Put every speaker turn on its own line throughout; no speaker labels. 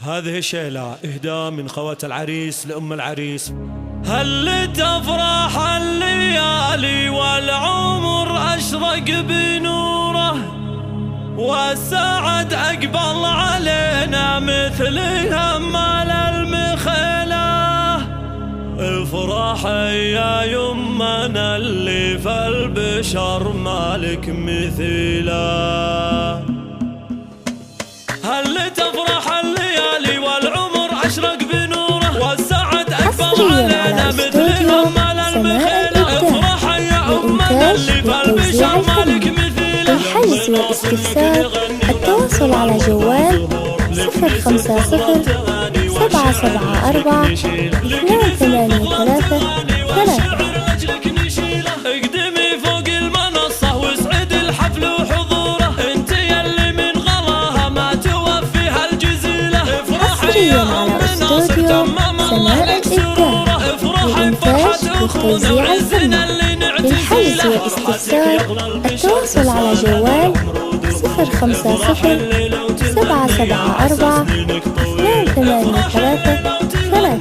هذه الشيلة إهداء من خوات العريس لأم العريس. هل تفرح الليالي والعمر أشرق بنوره، والسعد أقبل علينا مثل همال المخيلة. افرحي يا يمنا اللي في البشر مالك مثيله. هل تفرح الليالي والعمر أشرق بنوره، والسعد أكبر علينا مثل همال المخيلة. افرحي يا أمنا اللي في البشر مالك مثيله.
الحجز والاستفسار التواصل على جوال 054-774-283.
اقدمي فوق المنصة واسعد الحفل وحضوره، انت يلي من غلاها ما توفيها الجزيلة. افرحي يا أمنا ستم مالك سروره، افرحي بفرحة أخونا وعزنا اللي
للحجز والاستفسار التواصل على جوال 054-774-283.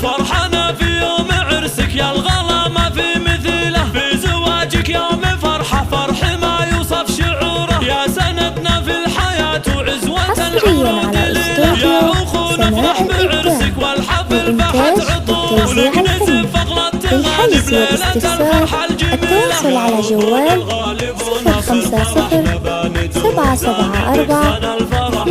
فرحنا في يوم عرسك يا الغلا ما في مثيله، في زواجك يوم فرحة فرح ما يوصف شعوره. يا سندنا في الحياة وعزوة العمر دليله، يا أخونا افرح بعرسك والحفل فحت عطور، ونكنس فقرة
للحجز والاستفسار التواصل على جوال 050-774-283.